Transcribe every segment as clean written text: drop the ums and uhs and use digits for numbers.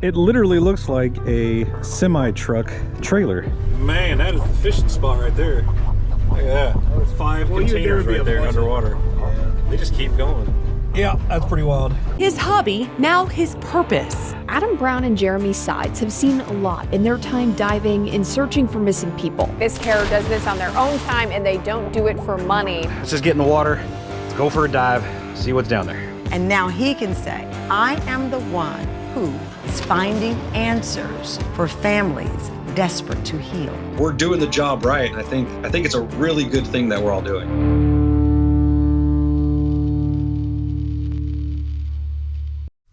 It literally looks like a semi-truck trailer. Man, that is the fishing spot right there. Look at that. There's 5 containers right there underwater. Yeah. They just keep going. Yeah, that's pretty wild. His hobby, now his purpose. Adam Brown and Jeremy's sides have seen a lot in their time diving and searching for missing people. This pair does this on their own time and they don't do it for money. Let's just get in the water, let's go for a dive, see what's down there. And now he can say, I am the one who is finding answers for families desperate to heal. We're doing the job right. I think it's a really good thing that we're all doing.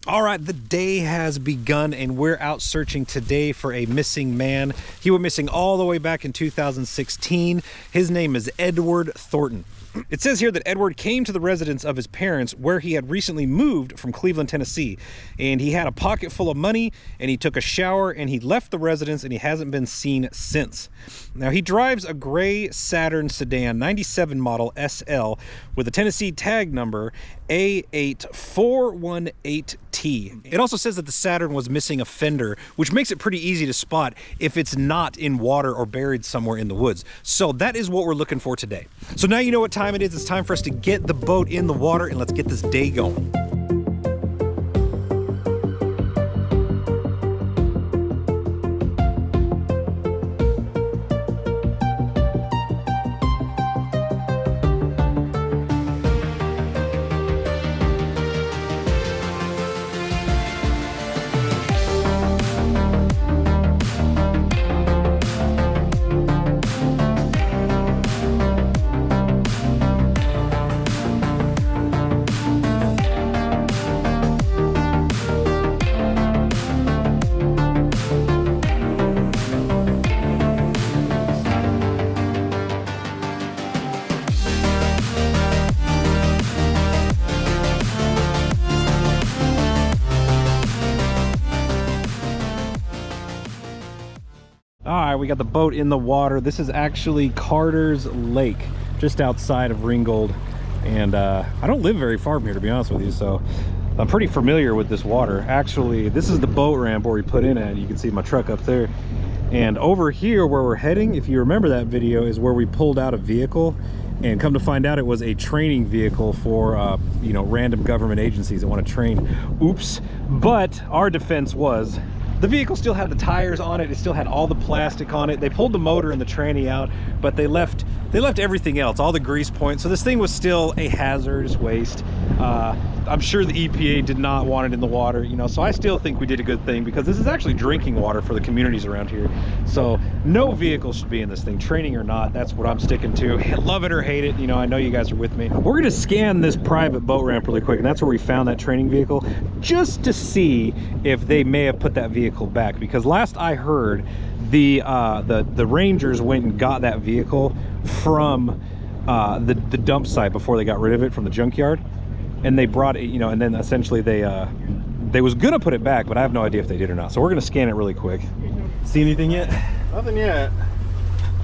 All right, the day has begun and we're out searching today for a missing man. He went missing all the way back in 2016. His name is Edward Thornton. It says here that Edward came to the residence of his parents where he had recently moved from Cleveland, Tennessee. And he had a pocket full of money and he took a shower and he left the residence and he hasn't been seen since. Now he drives a gray Saturn sedan 97 model SL with a Tennessee tag number A8418T. It also says that the Saturn was missing a fender, which makes it pretty easy to spot if it's not in water or buried somewhere in the woods. So that is what we're looking for today. So now you know what time it is. It's time for us to get the boat in the water and let's get this day going. All right, we got the boat in the water. This is actually Carter's Lake, just outside of Ringgold. And I don't live very far from here, to be honest with you, so I'm pretty familiar with this water. Actually, this is the boat ramp where we put in at. You can see my truck up there. And over here where we're heading, if you remember that video, is where we pulled out a vehicle. And come to find out, it was a training vehicle for, you know, random government agencies that want to train. Oops. But our defense was, the vehicle still had the tires on it. It still had all the plastic on it. They pulled the motor and the tranny out, but they left everything else, all the grease points. So this thing was still a hazardous waste. I'm sure the EPA did not want it in the water, you know, so I still think we did a good thing because this is actually drinking water for the communities around here. So no vehicle should be in this thing, training or not. That's what I'm sticking to. Love it or hate it, you know, I know you guys are with me. We're gonna scan this private boat ramp really quick, and that's where we found that training vehicle, just to see if they may have put that vehicle back, because last I heard, the Rangers went and got that vehicle from the dump site before they got rid of it from the junkyard, and they brought it, you know, and then essentially they was gonna put it back, but I have no idea if they did or not. So we're gonna scan it really quick. See anything yet? Nothing yet.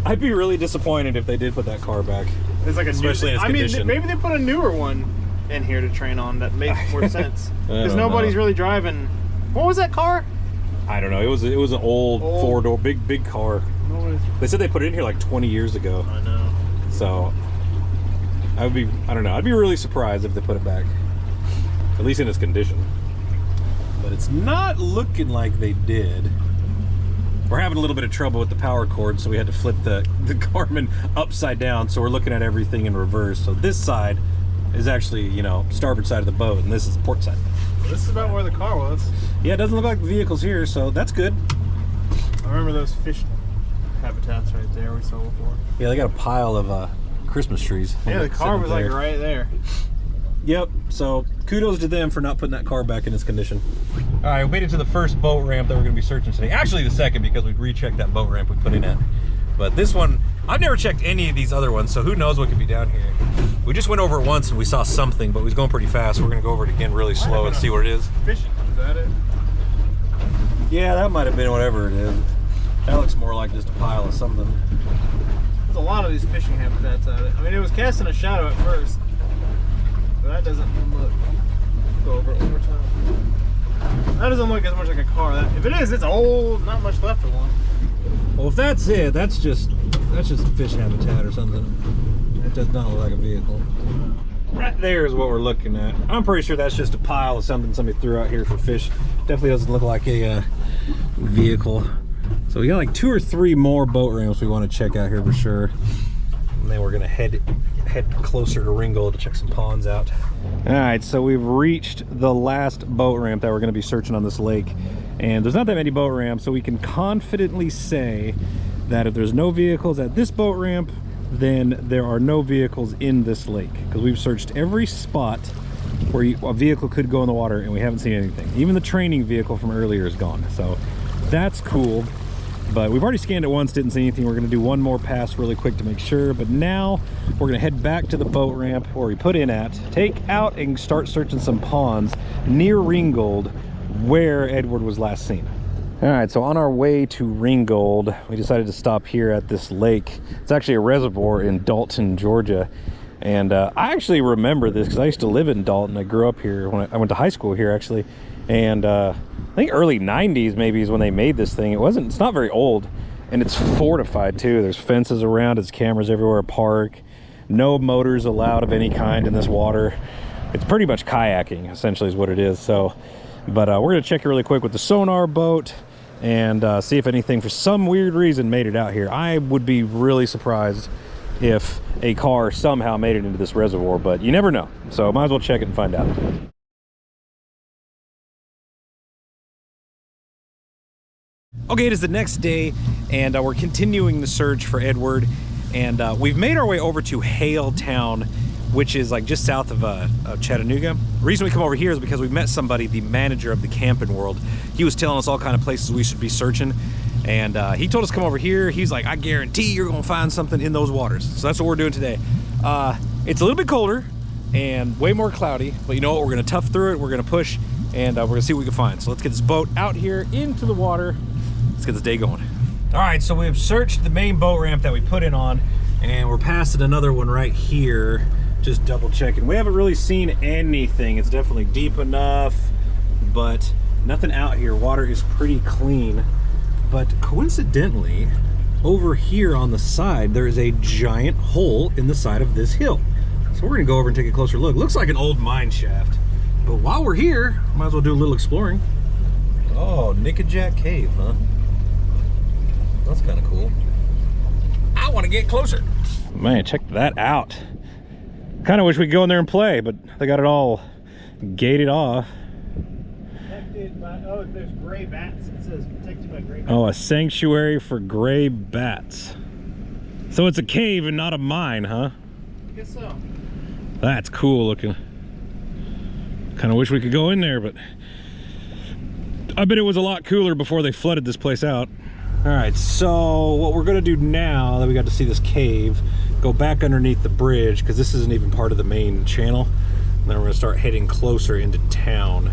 I'd be really disappointed if they did put that car back. It's like a especially in its condition. I mean, maybe they put a newer one in here to train on that makes more sense, because nobody's really driving. What was that car? I don't know. It was an old four-door, big car. They said they put it in here like 20 years ago. I know. So I don't know. I'd be really surprised if they put it back, at least in its condition. But it's not looking like they did. We're having a little bit of trouble with the power cord, so we had to flip the Garmin upside down. So we're looking at everything in reverse. So this side is actually, you know, starboard side of the boat, and this is the port side. Well, this is about where the car was. Yeah, it doesn't look like the vehicle's here, so that's good. I remember those fish habitats right there we saw before. Yeah, they got a pile of Christmas trees. Yeah, the car was like right there. Yep, so kudos to them for not putting that car back in its condition. All right, we made it to the first boat ramp that we're gonna be searching today. Actually the second, because we rechecked that boat ramp we put in at. But this one, I've never checked any of these other ones, so who knows what could be down here. We just went over it once and we saw something, but we was going pretty fast. We're gonna go over it again really slow and see what it is. Fishing, is that it? Yeah, that might have been whatever it is. That looks more like just a pile of something. There's a lot of these fishing habitats out of it. I mean, it was casting a shadow at first, but that doesn't look. Go over it one more time. That doesn't look as much like a car. If it is, it's old. Not much left of one. Well, if that's it, that's just fish habitat or something. That does not look like a vehicle. Right there is what we're looking at. I'm pretty sure that's just a pile of something somebody threw out here for fish. Definitely doesn't look like a vehicle. So we got like 2 or 3 more boat ramps we want to check out here for sure. And then we're gonna head closer to Ringgold to check some ponds out. All right, so we've reached the last boat ramp that we're gonna be searching on this lake. And there's not that many boat ramps, so we can confidently say that if there's no vehicles at this boat ramp, then there are no vehicles in this lake, because we've searched every spot where a vehicle could go in the water and we haven't seen anything. Even the training vehicle from earlier is gone, so that's cool. But we've already scanned it once, didn't see anything. We're gonna do one more pass really quick to make sure, but now we're gonna head back to the boat ramp where we put in at, take out and start searching some ponds near Ringgold where Edward was last seen. All right, so on our way to Ringgold, we decided to stop here at this lake. It's actually a reservoir in Dalton, Georgia. And I actually remember this because I used to live in Dalton. I grew up here when I went to high school here, actually. And I think early 90s maybe is when they made this thing. It's not very old, and it's fortified too. There's fences around, there's cameras everywhere, a park. No motors allowed of any kind in this water. It's pretty much kayaking, essentially, is what it is. So, but we're gonna check it really quick with the sonar boat and see if anything, for some weird reason, made it out here. I would be really surprised if a car somehow made it into this reservoir, but you never know. So might as well check it and find out. Okay, it is the next day, and we're continuing the search for Edward, and we've made our way over to Hale Town, which is like just south of Chattanooga. The reason we come over here is because we met somebody, the manager of the Camping World. He was telling us all kind of places we should be searching, and he told us to come over here. He's like, I guarantee you're gonna find something in those waters. So that's what we're doing today. It's a little bit colder and way more cloudy, but you know what? We're gonna tough through it. We're gonna push, and we're gonna see what we can find. So let's get this boat out here into the water. Let's get this day going. All right, so we've searched the main boat ramp that we put in on, and we're passing another one right here, just double checking. We haven't really seen anything. It's definitely deep enough, but nothing out here. Water is pretty clean. But coincidentally, over here on the side, there is a giant hole in the side of this hill. So we're gonna go over and take a closer look. Looks like an old mine shaft. But while we're here, might as well do a little exploring. Oh, Nickajack Cave, huh? That's kind of cool. I want to get closer. Man, check that out. Kind of wish we could go in there and play, but they got it all gated off. Protected by, oh, there's gray bats. It says protected by gray bats. Oh, a sanctuary for gray bats. So it's a cave and not a mine, huh? I guess so. That's cool looking. Kind of wish we could go in there, but I bet it was a lot cooler before they flooded this place out. All right, so what we're gonna do now that we got to see this cave, go back underneath the bridge, because this isn't even part of the main channel. And then we're gonna start heading closer into town.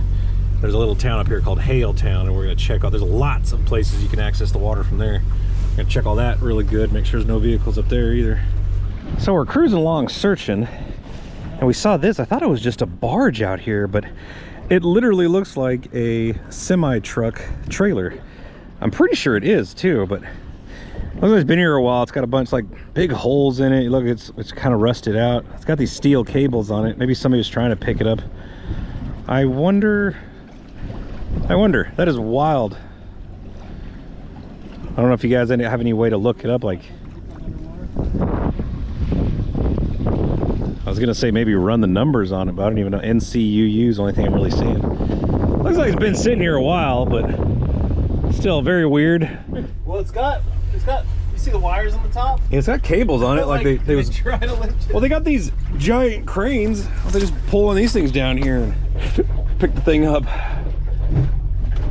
There's a little town up here called Hale Town, and we're gonna check out, there's lots of places you can access the water from there. We're gonna check all that really good, make sure there's no vehicles up there either. So we're cruising along searching, and we saw this. I thought it was just a barge out here, but it literally looks like a semi-truck trailer. I'm pretty sure it is too, but looks like it's been here a while. It's got a bunch like big holes in it. Look, it's kind of rusted out. It's got these steel cables on it. Maybe somebody was trying to pick it up. I wonder, that is wild. I don't know if you guys have any way to look it up. Like, I was gonna say maybe run the numbers on it, but I don't even know. NCUU is the only thing I'm really seeing. Looks like it's been sitting here a while, but still very weird. Well, it's got, you see the wires on the top? Yeah, it's got cables on it, like they was trying to lift it. Well, they got these giant cranes. They just pull on these things down here and pick the thing up.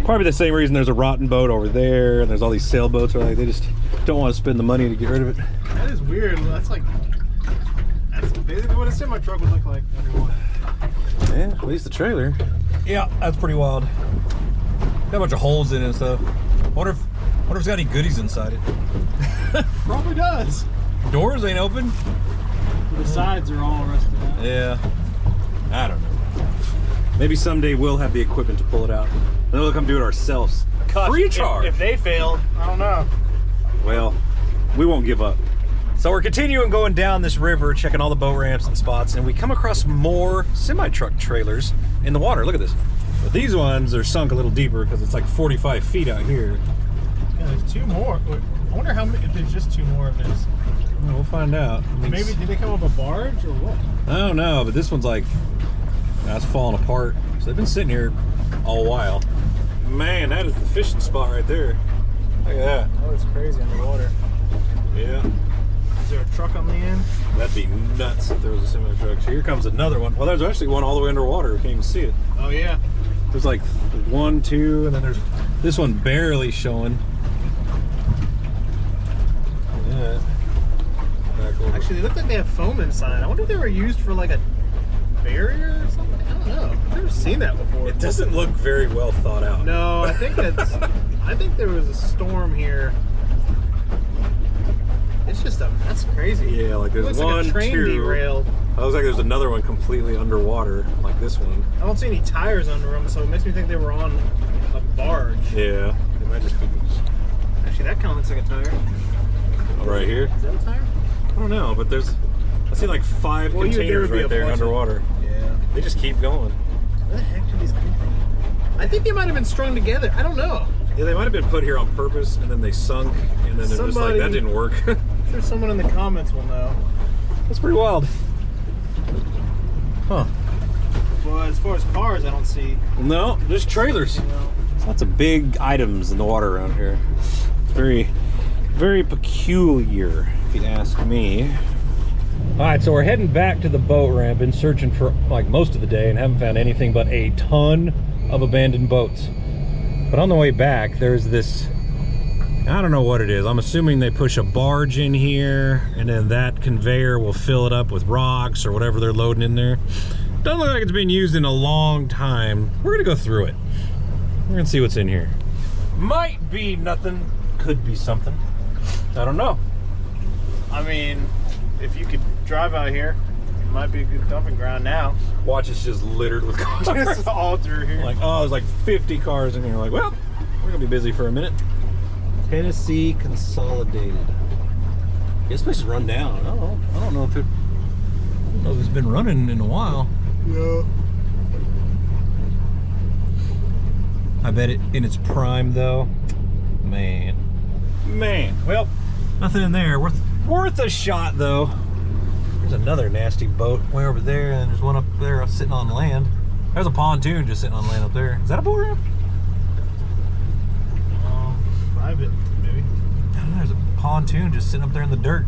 Probably the same reason there's a rotten boat over there, and there's all these sailboats. Like they just don't want to spend the money to get rid of it. That is weird. That's basically what a semi truck would look like underwater. Yeah, at least the trailer. Yeah, that's pretty wild. Got a bunch of holes in it and stuff. Wonder if it's got any goodies inside it. Probably does. Doors ain't open. The sides are all rusted out. Yeah. I don't know. Maybe someday we'll have the equipment to pull it out. And then we'll come do it ourselves. Gosh, Free charge. If they failed, I don't know. Well, we won't give up. So we're continuing going down this river, checking all the boat ramps and spots, and we come across more semi-truck trailers in the water. Look at this. But these ones are sunk a little deeper because it's like 45 feet out here. Yeah, there's 2 more. I wonder how many, if there's just 2 more of this. Well, we'll find out. I mean, Maybe, did they come up a barge or what? I don't know, but this one's like, that's falling apart. So they've been sitting here all while. Man, that is the fishing spot right there. Look at that. Oh, it's crazy underwater. Yeah. Is there a truck on the end? That'd be nuts if there was a semi truck. So here comes another one. Well, there's actually one all the way underwater. We can't even see it. Oh, yeah. There's like 1, 2, and then there's this one barely showing. Yeah. Back over. Actually, they look like they have foam inside. I wonder if they were used for like a barrier or something. I don't know. I've never seen that before. It doesn't look very well thought out. No, I think that's. I think there was a storm here. It's just that's crazy. Yeah, like there's it looks one, like a train 2. derailed. It looks like there's another one completely underwater, like this one. I don't see any tires under them, so it makes me think they were on a barge. Yeah, it might just be. Actually, that kind of looks like a tire. Right here? Is that a tire? I don't know, but there's. I see like 5 Well, there containers would be right a there bunch of- underwater. Yeah. They just keep going. Where the heck did these come from? I think they might have been strung together. I don't know. Yeah, they might have been put here on purpose, and then they sunk, and then they're just like, that didn't work. I'm sure someone in the comments will know. That's pretty wild. Huh. Well, as far as cars, I don't see. No, just trailers. You know. Lots of big items in the water around here. It's very, very peculiar, if you ask me. All right, so we're heading back to the boat ramp, been searching for like most of the day and haven't found anything but a ton of abandoned boats. But on the way back, there's this, I don't know what it is. I'm assuming they push a barge in here and then that conveyor will fill it up with rocks or whatever they're loading in there. Doesn't look like it's been used in a long time. We're gonna go through it. We're gonna see what's in here. Might be nothing, could be something. I don't know. I mean, if you could drive out here, it might be a good dumping ground now. Watch, it's just littered with cars. It's all through here. Like, oh, there's like 50 cars in here. Like, well, we're gonna be busy for a minute. Tennessee Consolidated. Yeah, this place is run down. I don't know if it's been running in a while. Yeah. I bet it in its prime though. Man. Well, nothing in there. Worth a shot though. There's another nasty boat way over there, and there's one up there sitting on land. There's a pontoon just sitting on land up there. Is that a boat ramp? Private, maybe. I don't know, there's a pontoon just sitting up there in the dirt.